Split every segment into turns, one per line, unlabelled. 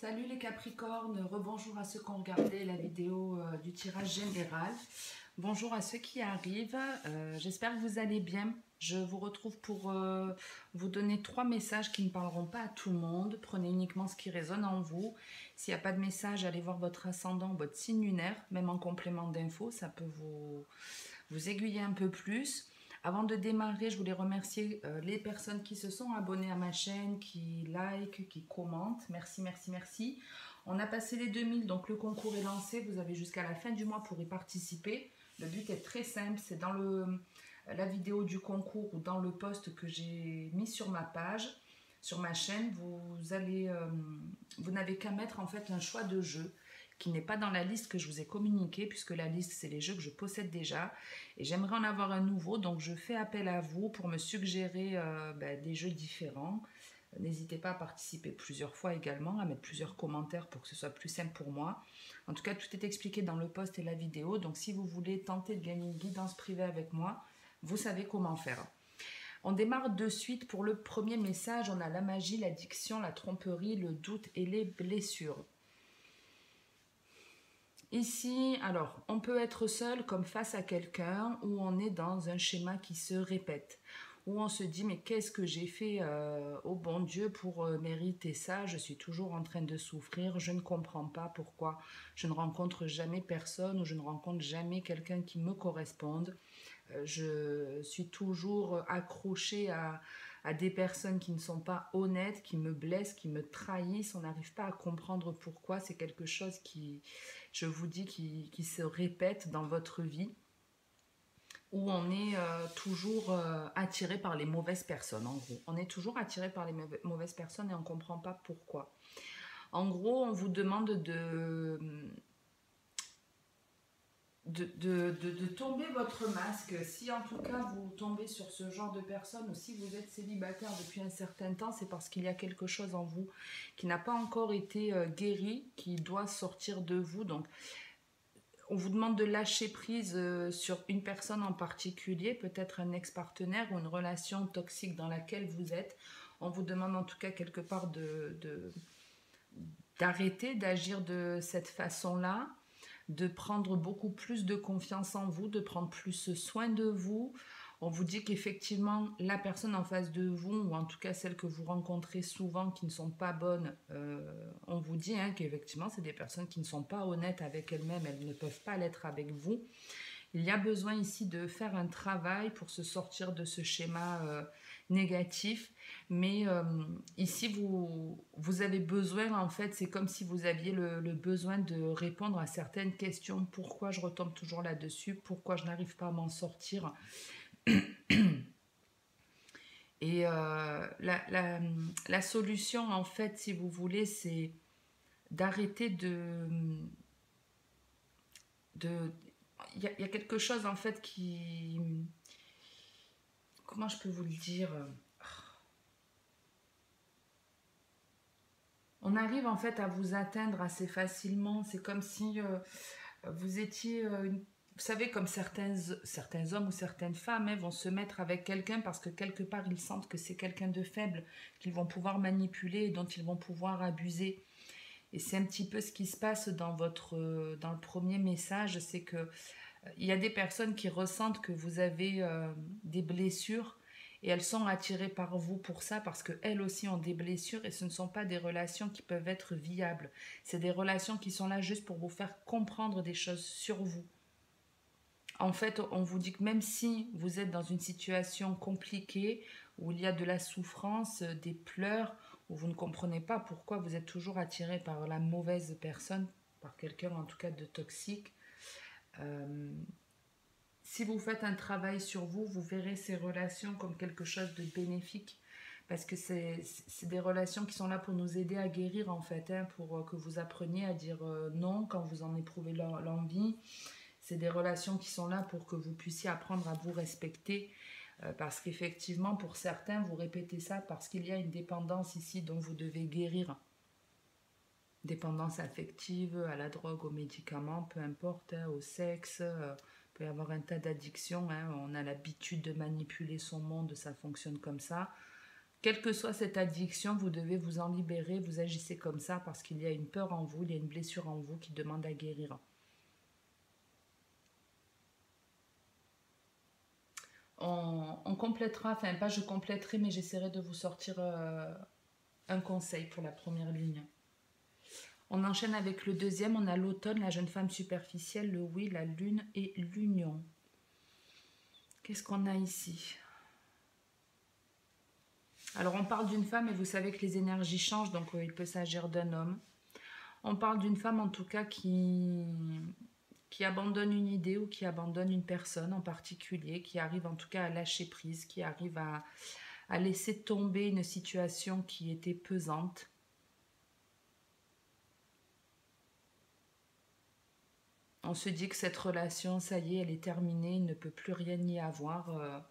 Salut les Capricornes, rebonjour à ceux qui ont regardé la vidéo du tirage général. Bonjour à ceux qui arrivent, j'espère que vous allez bien. Je vous retrouve pour vous donner 3 messages qui ne parleront pas à tout le monde. Prenez uniquement ce qui résonne en vous. S'il n'y a pas de message, allez voir votre ascendant, votre signe lunaire, même en complément d'infos, ça peut vous aiguiller un peu plus. Avant de démarrer, je voulais remercier les personnes qui se sont abonnées à ma chaîne, qui like, qui commentent. Merci, merci, merci. On a passé les 2000, donc le concours est lancé. Vous avez jusqu'à la fin du mois pour y participer. Le but est très simple, c'est dans la vidéo du concours ou dans le post que j'ai mis sur ma page, sur ma chaîne, vous n'avez qu'à mettre en fait un choix de jeu qui n'est pas dans la liste que je vous ai communiquée, puisque la liste, c'est les jeux que je possède déjà. Et j'aimerais en avoir un nouveau, donc je fais appel à vous pour me suggérer des jeux différents. N'hésitez pas à participer plusieurs fois également, à mettre plusieurs commentaires pour que ce soit plus simple pour moi. En tout cas, tout est expliqué dans le post et la vidéo. Donc si vous voulez tenter de gagner une guidance privée avec moi, vous savez comment faire. On démarre de suite pour le premier message. On a la magie, l'addiction, la tromperie, le doute et les blessures. Ici, alors, on peut être seul comme face à quelqu'un où on est dans un schéma qui se répète, où on se dit mais qu'est-ce que j'ai fait au bon Dieu pour mériter ça? Je suis toujours en train de souffrir, je ne comprends pas pourquoi je ne rencontre jamais personne ou je ne rencontre jamais quelqu'un qui me corresponde. Je suis toujours accrochée à des personnes qui ne sont pas honnêtes, qui me blessent, qui me trahissent. On n'arrive pas à comprendre pourquoi. C'est quelque chose qui, je vous dis, qui se répète dans votre vie, où on est toujours attiré par les mauvaises personnes, en gros. On est toujours attiré par les mauvaises personnes et on ne comprend pas pourquoi. En gros, on vous demande de tomber votre masque. Si en tout cas vous tombez sur ce genre de personne, ou si vous êtes célibataire depuis un certain temps, c'est parce qu'il y a quelque chose en vous qui n'a pas encore été guéri, qui doit sortir de vous. Donc on vous demande de lâcher prise sur une personne en particulier, peut-être un ex-partenaire ou une relation toxique dans laquelle vous êtes. On vous demande en tout cas quelque part d'arrêter d'agir de cette façon-là, de prendre beaucoup plus de confiance en vous, de prendre plus soin de vous. On vous dit qu'effectivement, la personne en face de vous, ou en tout cas celles que vous rencontrez souvent qui ne sont pas bonnes, on vous dit qu'effectivement, c'est des personnes qui ne sont pas honnêtes avec elles-mêmes, elles ne peuvent pas l'être avec vous. Il y a besoin ici de faire un travail pour se sortir de ce schéma négatif. Mais ici, vous avez besoin, en fait, c'est comme si vous aviez le besoin de répondre à certaines questions. Pourquoi je retombe toujours là-dessus? Pourquoi je n'arrive pas à m'en sortir? Et la solution, en fait, si vous voulez, c'est d'arrêter il y a quelque chose, en fait, qui... Comment je peux vous le dire? On arrive en fait à vous atteindre assez facilement. C'est comme si vous étiez, vous savez, comme certains hommes ou certaines femmes vont se mettre avec quelqu'un parce que quelque part ils sentent que c'est quelqu'un de faible, qu'ils vont pouvoir manipuler et dont ils vont pouvoir abuser. Et c'est un petit peu ce qui se passe dans dans le premier message, c'est que il y a des personnes qui ressentent que vous avez des blessures et elles sont attirées par vous pour ça parce qu'elles aussi ont des blessures et ce ne sont pas des relations qui peuvent être viables. C'est des relations qui sont là juste pour vous faire comprendre des choses sur vous. En fait, on vous dit que même si vous êtes dans une situation compliquée, où il y a de la souffrance, des pleurs, où vous ne comprenez pas pourquoi vous êtes toujours attiré par la mauvaise personne, par quelqu'un en tout cas de toxique, si vous faites un travail sur vous, vous verrez ces relations comme quelque chose de bénéfique. Parce que c'est des relations qui sont là pour nous aider à guérir en fait, pour que vous appreniez à dire non quand vous en éprouvez l'envie. C'est des relations qui sont là pour que vous puissiez apprendre à vous respecter. Parce qu'effectivement, pour certains, vous répétez ça parce qu'il y a une dépendance ici dont vous devez guérir. Dépendance affective, à la drogue, aux médicaments, peu importe, au sexe... Il peut y avoir un tas d'addictions, on a l'habitude de manipuler son monde, ça fonctionne comme ça. Quelle que soit cette addiction, vous devez vous en libérer, vous agissez comme ça parce qu'il y a une peur en vous, il y a une blessure en vous qui demande à guérir. On complétera, enfin pas je compléterai, mais j'essaierai de vous sortir un conseil pour la première ligne. On enchaîne avec le deuxième, on a l'automne, la jeune femme superficielle, le oui, la lune et l'union. Qu'est-ce qu'on a ici? Alors on parle d'une femme et vous savez que les énergies changent, donc il peut s'agir d'un homme. On parle d'une femme en tout cas qui abandonne une idée ou qui abandonne une personne en particulier, qui arrive en tout cas à lâcher prise, qui arrive à laisser tomber une situation qui était pesante. On se dit que cette relation, ça y est, elle est terminée, il ne peut plus rien y avoir.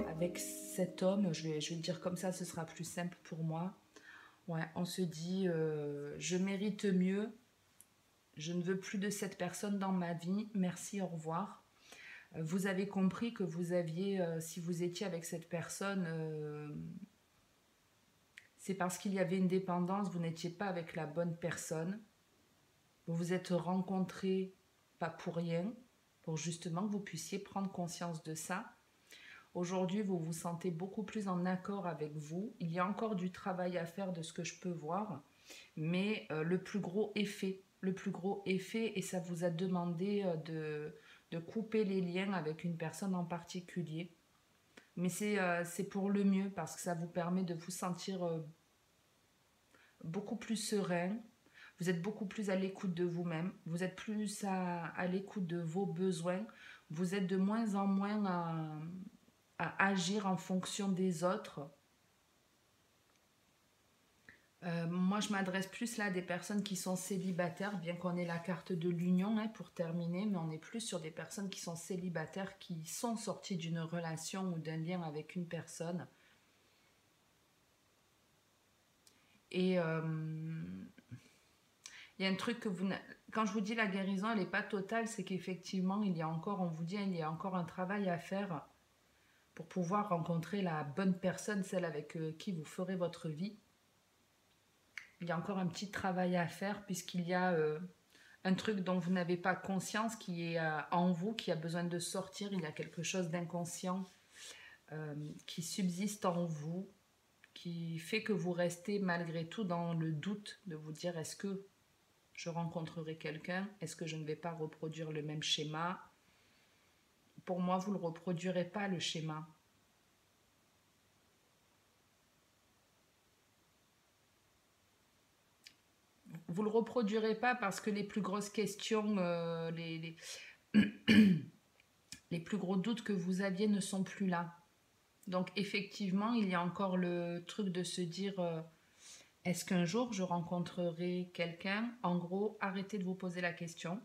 Avec cet homme, je vais le dire comme ça, ce sera plus simple pour moi. Ouais, on se dit, je mérite mieux, je ne veux plus de cette personne dans ma vie, merci, au revoir. Vous avez compris que vous aviez, si vous étiez avec cette personne, c'est parce qu'il y avait une dépendance, vous n'étiez pas avec la bonne personne. Vous vous êtes rencontrés, pas pour rien, pour justement que vous puissiez prendre conscience de ça. Aujourd'hui, vous vous sentez beaucoup plus en accord avec vous. Il y a encore du travail à faire de ce que je peux voir, mais le plus gros est fait. Le plus gros est fait et ça vous a demandé de couper les liens avec une personne en particulier. Mais c'est pour le mieux parce que ça vous permet de vous sentir beaucoup plus serein. Vous êtes beaucoup plus à l'écoute de vous-même. Vous êtes plus à l'écoute de vos besoins. Vous êtes de moins en moins à agir en fonction des autres. Moi, je m'adresse plus là à des personnes qui sont célibataires, bien qu'on ait la carte de l'union pour terminer, mais on est plus sur des personnes qui sont célibataires, qui sont sorties d'une relation ou d'un lien avec une personne. Et il y a un truc que quand je vous dis la guérison, elle n'est pas totale, c'est qu'effectivement, il y a encore, on vous dit, il y a encore un travail à faire pour pouvoir rencontrer la bonne personne, celle avec qui vous ferez votre vie. Il y a encore un petit travail à faire puisqu'il y a un truc dont vous n'avez pas conscience qui est en vous, qui a besoin de sortir. Il y a quelque chose d'inconscient qui subsiste en vous, qui fait que vous restez malgré tout dans le doute de vous dire est-ce que je rencontrerai quelqu'un? Est-ce que je ne vais pas reproduire le même schéma? Pour moi, vous ne le reproduirez pas, le schéma. Vous ne le reproduirez pas parce que les plus grosses questions, les plus gros doutes que vous aviez ne sont plus là. Donc effectivement, il y a encore le truc de se dire est-ce qu'un jour je rencontrerai quelqu'un? En gros, arrêtez de vous poser la question.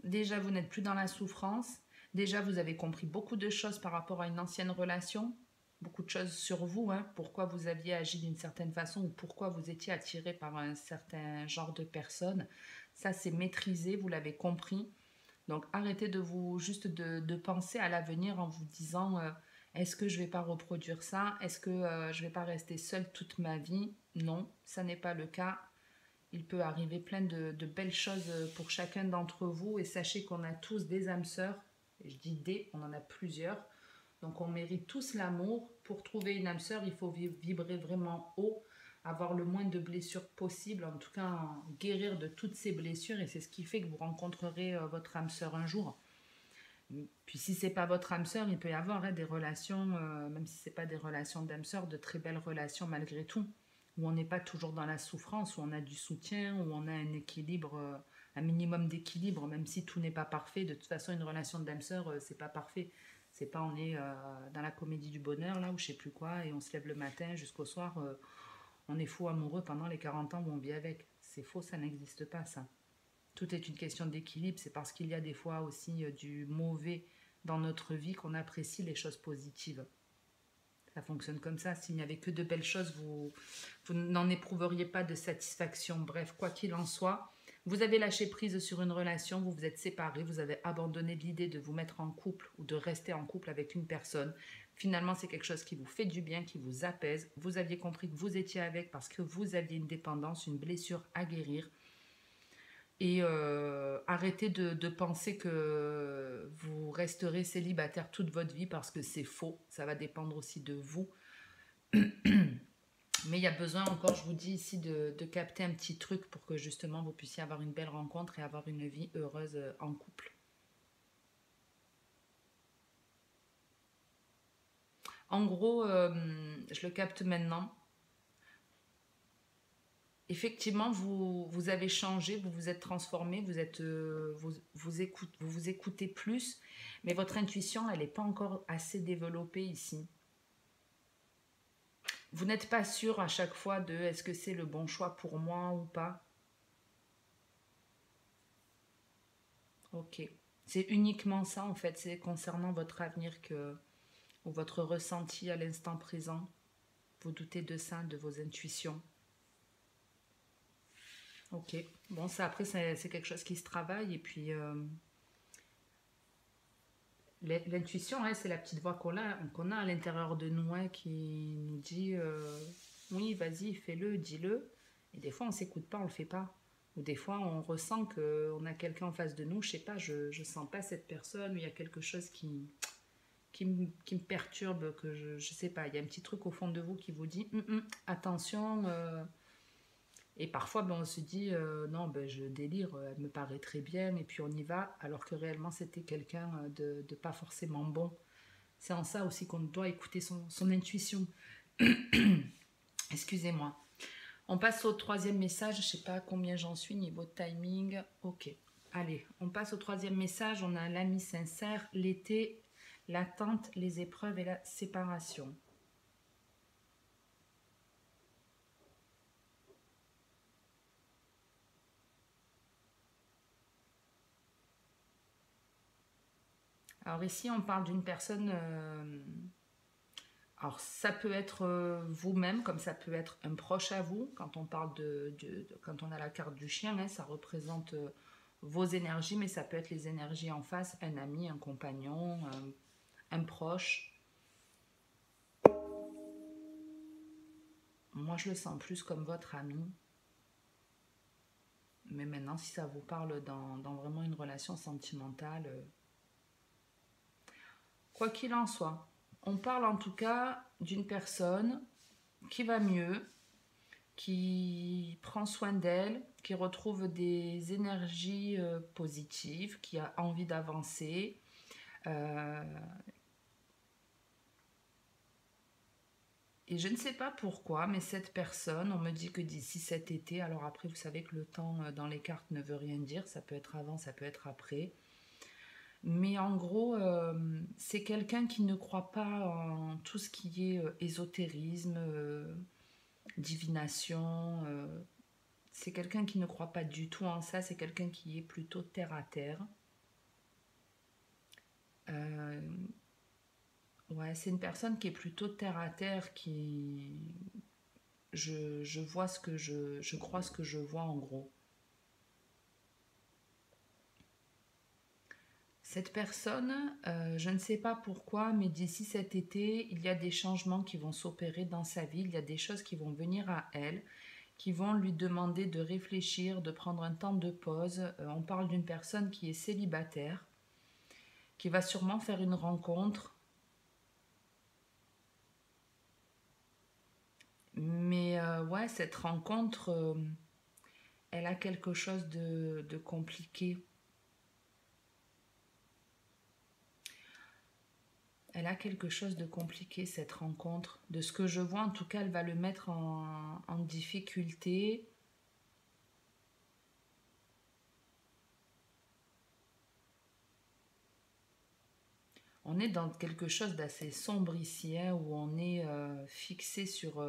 Déjà, vous n'êtes plus dans la souffrance. Déjà, vous avez compris beaucoup de choses par rapport à une ancienne relation. Beaucoup de choses sur vous, pourquoi vous aviez agi d'une certaine façon ou pourquoi vous étiez attiré par un certain genre de personne. Ça, c'est maîtrisé, vous l'avez compris. Donc, arrêtez de vous juste de penser à l'avenir en vous disant est-ce que je ne vais pas reproduire ça? Est-ce que je ne vais pas rester seule toute ma vie? Non, ça n'est pas le cas. Il peut arriver plein de belles choses pour chacun d'entre vous et sachez qu'on a tous des âmes sœurs. Et je dis des, on en a plusieurs. Donc on mérite tous l'amour. Pour trouver une âme sœur, il faut vibrer vraiment haut, avoir le moins de blessures possible, en tout cas guérir de toutes ces blessures et c'est ce qui fait que vous rencontrerez votre âme sœur un jour. Puis si c'est pas votre âme sœur, il peut y avoir des relations, même si c'est pas des relations d'âme sœur, de très belles relations malgré tout, où on n'est pas toujours dans la souffrance, où on a du soutien, où on a un équilibre, un minimum d'équilibre, même si tout n'est pas parfait. De toute façon, une relation d'âme sœur, c'est pas parfait. C'est pas on est dans la comédie du bonheur, là, ou je sais plus quoi, et on se lève le matin jusqu'au soir, on est fou amoureux pendant les 40 ans où on vit avec. C'est faux, ça n'existe pas, ça. Tout est une question d'équilibre, c'est parce qu'il y a des fois aussi du mauvais dans notre vie qu'on apprécie les choses positives. Ça fonctionne comme ça. S'il n'y avait que de belles choses, vous n'en éprouveriez pas de satisfaction. Bref, quoi qu'il en soit, vous avez lâché prise sur une relation, vous vous êtes séparés, vous avez abandonné l'idée de vous mettre en couple ou de rester en couple avec une personne Finalement, c'est quelque chose qui vous fait du bien, qui vous apaise. Vous aviez compris que vous étiez avec parce que vous aviez une dépendance, une blessure à guérir. Et arrêtez de penser que vous resterez célibataire toute votre vie parce que c'est faux. Ça va dépendre aussi de vous. Mais il y a besoin encore, je vous dis ici, de capter un petit truc pour que justement vous puissiez avoir une belle rencontre et avoir une vie heureuse en couple. En gros, je le capte maintenant. Effectivement, vous avez changé, vous vous êtes transformé, vous écoutez plus, mais votre intuition, elle n'est pas encore assez développée ici. Vous n'êtes pas sûr à chaque fois de est-ce que c'est le bon choix pour moi ou pas. Ok. C'est uniquement ça en fait, c'est concernant votre avenir ou votre ressenti à l'instant présent. Vous doutez de ça, de vos intuitions. Ok. Bon, ça après, c'est quelque chose qui se travaille et puis l'intuition, hein, c'est la petite voix qu'on a à l'intérieur de nous hein, qui nous dit oui, vas-y, fais-le, dis-le. Et des fois, on ne s'écoute pas, on ne le fait pas. Ou des fois, on ressent qu'on a quelqu'un en face de nous, je sais pas, je ne sens pas cette personne, ou il y a quelque chose qui me perturbe, que je ne sais pas, il y a un petit truc au fond de vous qui vous dit attention. Et parfois, ben, on se dit non, ben, je délire, elle me paraît très bien, et puis on y va, alors que réellement c'était quelqu'un de pas forcément bon. C'est en ça aussi qu'on doit écouter son intuition. Excusez-moi. On passe au troisième message, je sais pas combien j'en suis niveau timing. Ok, allez, on passe au troisième message. On a l'ami sincère, l'été, l'attente, les épreuves et la séparation. Alors ici, on parle d'une personne... alors ça peut être vous-même, comme ça peut être un proche à vous. Quand on parle quand on a la carte du chien, hein, ça représente vos énergies, mais ça peut être les énergies en face, un ami, un compagnon, un proche. Moi, je le sens plus comme votre ami. Mais maintenant, si ça vous parle dans vraiment une relation sentimentale, quoi qu'il en soit, on parle en tout cas d'une personne qui va mieux, qui prend soin d'elle, qui retrouve des énergies positives, qui a envie d'avancer. Et je ne sais pas pourquoi, mais cette personne, on me dit que d'ici cet été, alors après vous savez que le temps dans les cartes ne veut rien dire, ça peut être avant, ça peut être après. Mais en gros, c'est quelqu'un qui ne croit pas en tout ce qui est ésotérisme, divination. C'est quelqu'un qui ne croit pas du tout en ça, c'est quelqu'un qui est plutôt terre à terre. Ouais, c'est une personne qui est plutôt terre à terre, qui... Je vois ce que je crois ce que je vois en gros. Cette personne, je ne sais pas pourquoi, mais d'ici cet été, il y a des changements qui vont s'opérer dans sa vie, il y a des choses qui vont venir à elle, qui vont lui demander de réfléchir, de prendre un temps de pause. On parle d'une personne qui est célibataire, qui va sûrement faire une rencontre, mais ouais, cette rencontre, elle a quelque chose de compliqué. Elle a quelque chose de compliqué, cette rencontre. De ce que je vois, en tout cas, elle va le mettre en difficulté. On est dans quelque chose d'assez sombre ici, hein, où on est fixé sur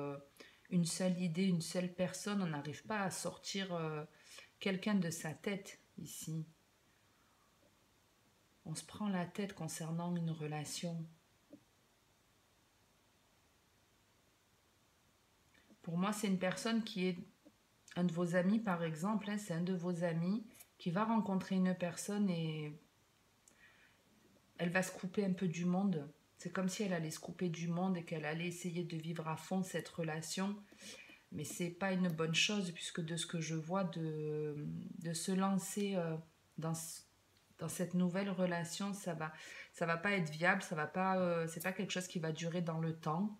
une seule idée, une seule personne. On n'arrive pas à sortir quelqu'un de sa tête ici. On se prend la tête concernant une relation. Pour moi, c'est une personne qui est un de vos amis, par exemple. Hein, c'est un de vos amis qui va rencontrer une personne et elle va se couper un peu du monde. C'est comme si elle allait se couper du monde et qu'elle allait essayer de vivre à fond cette relation. Mais c'est pas une bonne chose, puisque de ce que je vois, de se lancer dans, dans cette nouvelle relation, ça va pas être viable, ça va pas, c'est pas quelque chose qui va durer dans le temps.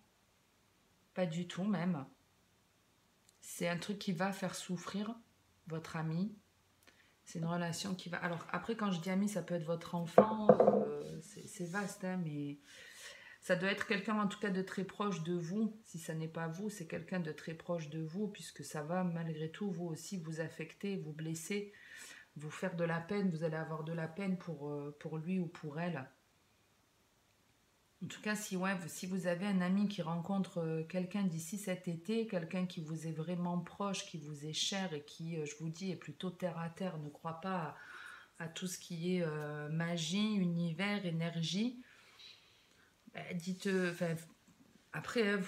Pas du tout même. C'est un truc qui va faire souffrir votre ami. C'est une relation qui va... Alors après, quand je dis ami, ça peut être votre enfant, c'est vaste, hein, mais ça doit être quelqu'un en tout cas de très proche de vous. Si ça n'est pas vous, c'est quelqu'un de très proche de vous, puisque ça va malgré tout vous aussi vous affecter, vous blesser, vous faire de la peine. Vous allez avoir de la peine pour lui ou pour elle. En tout cas, si, ouais, si vous avez un ami qui rencontre quelqu'un d'ici cet été, quelqu'un qui vous est vraiment proche, qui vous est cher et qui, je vous dis, est plutôt terre à terre, ne croit pas à tout ce qui est magie, univers, énergie, dites, après,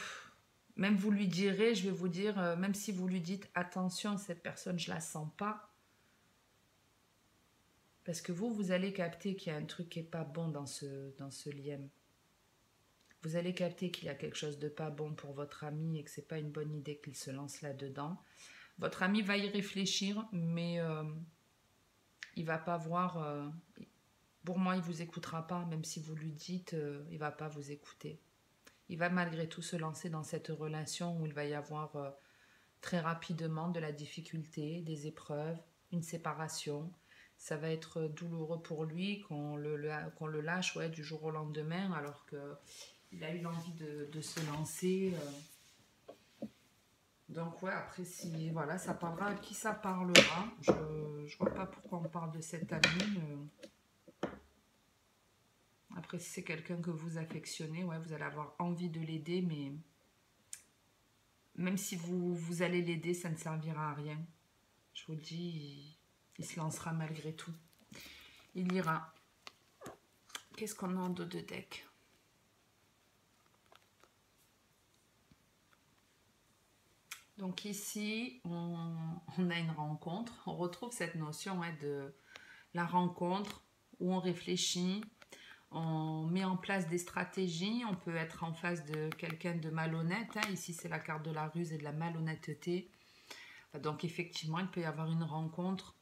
même vous lui direz, je vais vous dire, même si vous lui dites attention, cette personne, je la sens pas, parce que vous allez capter qu'il y a un truc qui est pas bon dans ce lien. Vous allez capter qu'il y a quelque chose de pas bon pour votre ami et que c'est pas une bonne idée qu'il se lance là-dedans. Votre ami va y réfléchir, mais il va pas voir. Pour moi, il vous écoutera pas, même si vous lui dites, il va pas vous écouter. Il va malgré tout se lancer dans cette relation où il va y avoir très rapidement de la difficulté, des épreuves, une séparation. Ça va être douloureux pour lui qu'on le lâche, ouais, du jour au lendemain, alors qu'il a eu l'envie de se lancer. Donc ouais, après, si voilà, ça parlera à qui ça parlera. Je ne vois pas pourquoi on parle de cet ami. Après, si c'est quelqu'un que vous affectionnez, ouais, vous allez avoir envie de l'aider, mais même si vous allez l'aider, ça ne servira à rien. Je vous le dis, il se lancera malgré tout. Il ira. Qu'est-ce qu'on a en dos de deck? Donc ici, on a une rencontre. On retrouve cette notion de la rencontre où on réfléchit, on met en place des stratégies. On peut être en face de quelqu'un de malhonnête. Ici, c'est la carte de la ruse et de la malhonnêteté. Donc effectivement, il peut y avoir une rencontre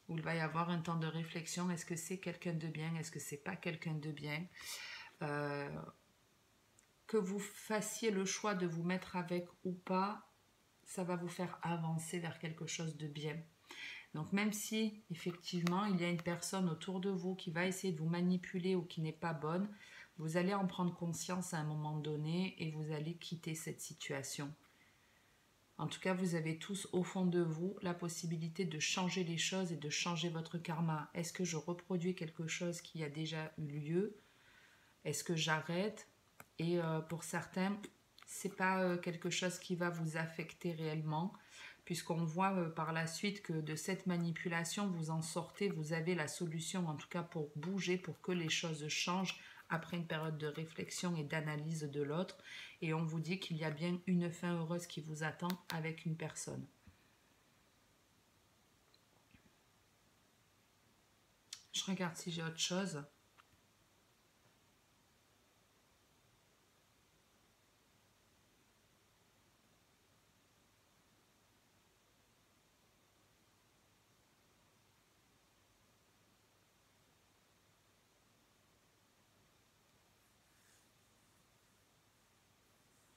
où il va y avoir un temps de réflexion. Est-ce que c'est quelqu'un de bien? Est-ce que c'est pas quelqu'un de bien? Que vous fassiez le choix de vous mettre avec ou pas, ça va vous faire avancer vers quelque chose de bien. Donc même si effectivement il y a une personne autour de vous qui va essayer de vous manipuler ou qui n'est pas bonne, vous allez en prendre conscience à un moment donné et vous allez quitter cette situation. En tout cas, vous avez tous au fond de vous la possibilité de changer les choses et de changer votre karma. Est-ce que je reproduis quelque chose qui a déjà eu lieu? Est-ce que j'arrête? Et pour certains, c'est pas quelque chose qui va vous affecter réellement, puisqu'on voit par la suite que de cette manipulation, vous en sortez, vous avez la solution, en tout cas pour bouger, pour que les choses changent après une période de réflexion et d'analyse de l'autre. Et on vous dit qu'il y a bien une fin heureuse qui vous attend avec une personne. Je regarde si j'ai autre chose.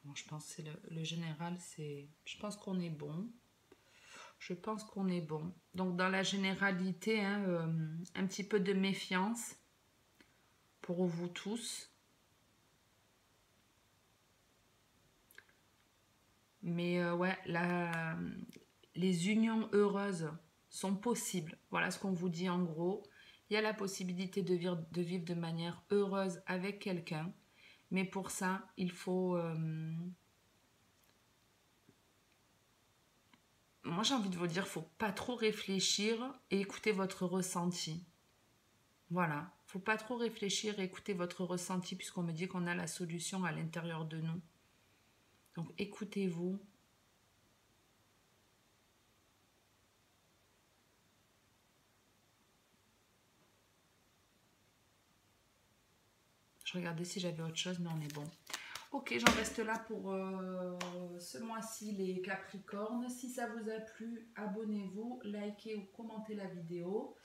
Bon, je pense que c'est le général, c'est... Je pense qu'on est bon. Je pense qu'on est bon. Donc dans la généralité, un petit peu de méfiance pour vous tous. Mais ouais, les unions heureuses sont possibles. Voilà ce qu'on vous dit en gros. Il y a la possibilité de vivre de manière heureuse avec quelqu'un. Mais pour ça, il faut... moi, j'ai envie de vous dire, faut pas trop réfléchir et écouter votre ressenti. Voilà. Faut pas trop réfléchir et écouter votre ressenti puisqu'on me dit qu'on a la solution à l'intérieur de nous. Donc, écoutez-vous. Je regardais si j'avais autre chose, mais on est bon. Ok, j'en reste là pour ce mois-ci, les Capricornes. Si ça vous a plu, abonnez-vous, likez ou commentez la vidéo.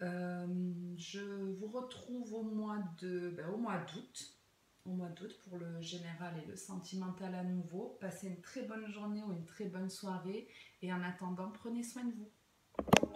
Je vous retrouve au mois d'août. Au mois d'août pour le général et le sentimental à nouveau. Passez une très bonne journée ou une très bonne soirée. Et en attendant, prenez soin de vous.